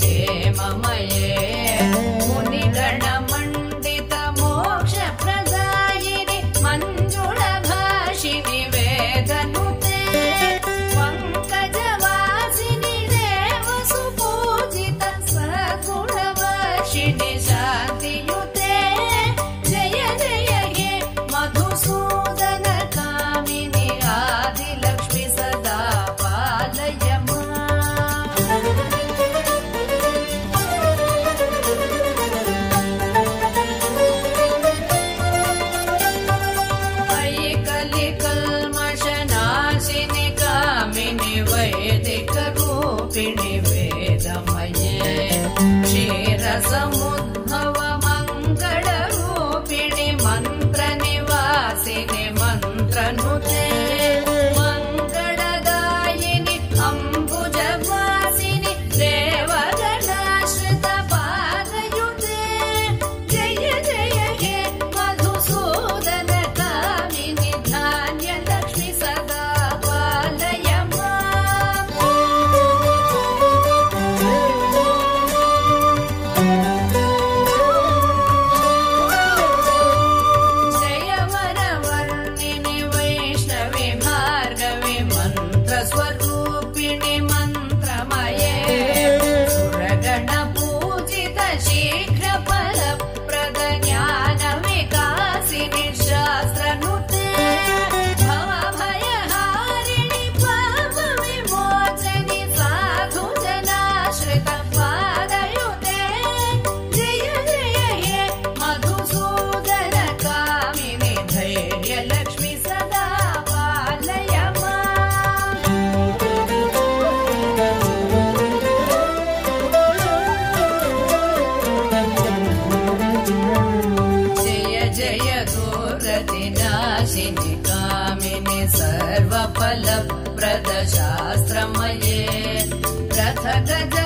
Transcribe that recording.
हेममये मुनिगणमण्डित मोक्षप्रदायिनि मञ्जुळभाषिनि वेदनुते पङ्कजवासिनि देवसुपूजित सद्गुणवर्षिणि शान्तियुते जय जय हे मधुसूदन कामिनि आदिलक्ष्मि सदा पालय वैदिकरूपिणि वेदमये क्षीरसमुद्भव मङ्गलरूपिणि मन्त्रनिवासिनि मन्त्रनुते मङ्गलदायिनि अम्बुजवासिनि देवगणाश्रित पादयुते जय जय हे मधुसूदन कामिनि धान्यलक्ष्मि सदा पालय स्वरूपिणि मन्त्रमये सुरगणपूजित शीघ्र फलप्रद ज्ञान विकासिनि शास्त्रनुते भवभयहारिणि पापविमोचनि साधु जनाश्रित पादयुते जय जय हे मधुसूदन कामिनि धैर्यलक्ष्मि सदा पालय नाशिनि कामिनि सर्वफलप्रद शास्त्रमये रथ गज